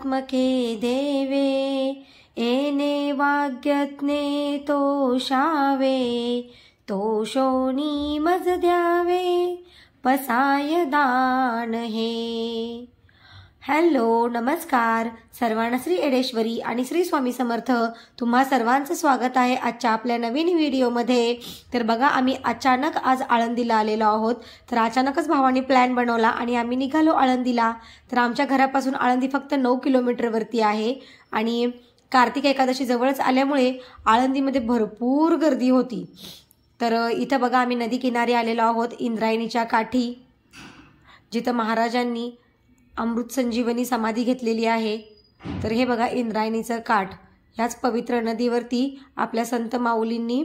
सर्वात्मके देवे येने वाग्यज्ञे तोषावे तोषोनी मज द्यावे पसाय दान हे। हॅलो नमस्कार सर्वांना श्री एडेश्वरी आणि श्री स्वामी समर्थ तुम्हा सर्वांचं स्वागत आहे आजच्या आपल्या नवीन व्हिडिओमध्ये। तर बघा आम्ही अचानक आज आळंदीला आलेलो आहोत। तर अचानकच भावानी प्लॅन बनवला आणि आम्ही निघालो आळंदीला। तर आमच्या घरापासून आळंदी फक्त 9 किलोमीटरवरती आहे आणि कार्तिक एकादशी जवळच आल्यामुळे आळंदीमध्ये भरपूर गर्दी होती। तर इथं बघा आम्ही नदी किनारी आलेलो आहोत इंद्रायणीच्या काठी, जिथं महाराजांनी अमृत संजीवनी समाधी घेतलेली आहे। तर हे बघा इंद्रायणीचं काठ, ह्याच पवित्र नदीवरती आपल्या संत माऊलींनी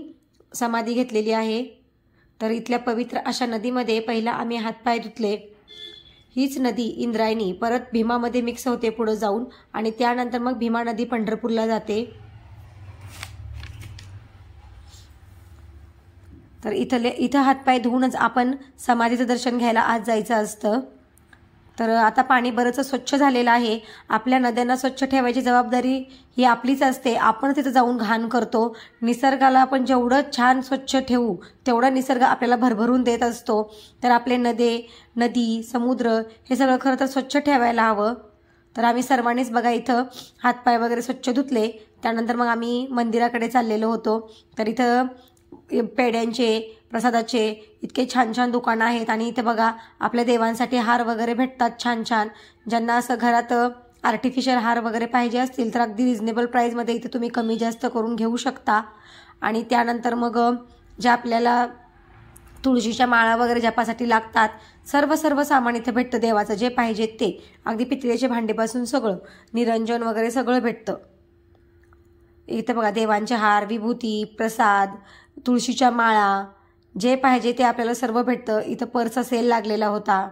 समाधी घेतलेली आहे। तर इथल्या पवित्र अशा नदीमध्ये पहिला आम्ही हातपाय धुतले। हीच नदी इंद्रायणी परत भीमामध्ये मिक्स होते पुढे जाऊन आणि त्यानंतर मग भीमा नदी पंढरपूरला जाते। तर इथं हातपाय धुवूनच आपण समाधीचं दर्शन घ्यायला आज जायचं असतं। तर आता पाणी बरंच स्वच्छ झालेलं आहे। आपल्या नद्यांना स्वच्छ ठेवायची जबाबदारी ही आपलीच असते। आपण तिथं जाऊन घाण करतो। निसर्गाला आपण जेवढं छान स्वच्छ ठेवू तेवढा निसर्ग आपल्याला भरभरून देत असतो। तर आपले नदी समुद्र हे सगळं खरं तर स्वच्छ ठेवायला हवं। तर आम्ही सर्वांनीच बघा इथं हातपाय वगैरे स्वच्छ धुतले। त्यानंतर मग आम्ही मंदिराकडे चाललेलो होतो। तर इथं पेड्यांचे प्रसादाचे इतके छान छान दुकानं आहेत आणि इथे बघा आपल्या देवांसाठी हार वगैरे भेटतात छान छान। ज्यांना असं घरात आर्टिफिशियल हार वगैरे पाहिजे असतील तर अगदी रिजनेबल प्राईसमध्ये इथे तुम्ही कमी जास्त करून घेऊ शकता। आणि त्यानंतर मग ज्या आपल्याला तुळशीच्या माळा वगैरे जपासाठी लागतात सर्व सामान इथे भेटतं देवाचं जे पाहिजे ते, अगदी पितळेचे भांडेपासून सगळं, निरंजन वगैरे सगळं भेटतं इथे बघा। देवांचे हार, विभूती, प्रसाद, तुळशीच्या माळा जे पाहिजे ते आपल्याला सर्व भेटतं। इथं पर्सचा सेल लागलेला होता।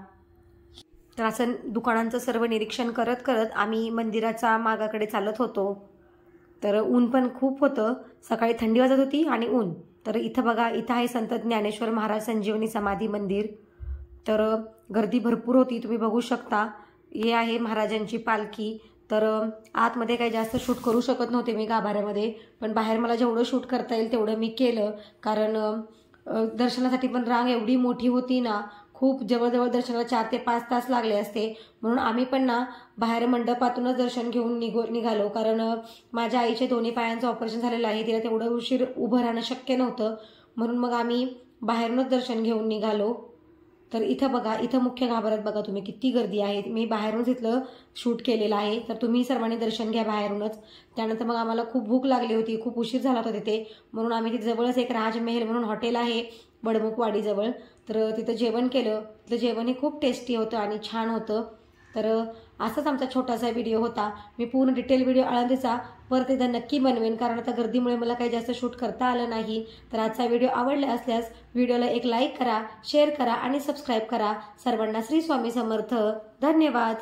तर असं दुकानांचं सर्व निरीक्षण करत करत आम्ही मंदिराच्या मागाकडे चालत होतो। तर ऊन पण खूप होतं, सकाळी थंडी वाजत होती आणि ऊन। तर इथं बघा इथं आहे संत ज्ञानेश्वर महाराज संजीवनी समाधी मंदिर। तर गर्दी भरपूर होती, तुम्ही बघू शकता। हे आहे महाराजांची पालखी। तर आतमध्ये काही जास्त शूट करू शकत नव्हते मी गाभाऱ्यामध्ये, पण बाहेर मला जेवढं शूट करता येईल तेवढं मी केलं। कारण दर्शनासाठी पण रांग एवढी मोठी होती ना, खूप जवळजवळ दर्शनाला 4 ते 5 तास लागले असते। म्हणून आम्ही पण ना बाहेर मंडपातूनच दर्शन घेऊन निघालो। कारण माझ्या आईचे दोन्ही पायांचं ऑपरेशन झालेलं आहे, तिला तेवढं उशीर उभं राहणं शक्य नव्हतं, म्हणून मग आम्ही बाहेरूनच दर्शन घेऊन निघालो। तर इथं बघा इथं मुख्य गाभाऱ्यात बघा तुम्ही किती गर्दी आहे। मी बाहेरूनच इथलं शूट केलेलं आहे। तर तुम्ही सर्वांनी दर्शन घ्या बाहेरूनच। त्यानंतर मग आम्हाला खूप भूक लागली होती, खूप उशीर झाला होता तिथे, म्हणून आम्ही तिथे जवळच एक राजमहल म्हणून हॉटेल आहे बडमुखवाडीजवळ, तर तिथं जेवण केलं। तिथलं जेवण हे खूप टेस्टी होतं आणि छान होतं। तर असाच आमचा छोटासा व्हिडिओ होता। मी पूर्ण डिटेल व्हिडिओ आळंदीचा परत एकदा नक्की बनवेन, कारण आता गर्दीमुळे मला काही जास्त शूट करता आलं नाही। तर आजचा व्हिडिओ आवडला असल्यास व्हिडिओला एक लाईक करा, शेअर करा आणि सबस्क्राईब करा। सर्वांना श्री स्वामी समर्थ। धन्यवाद।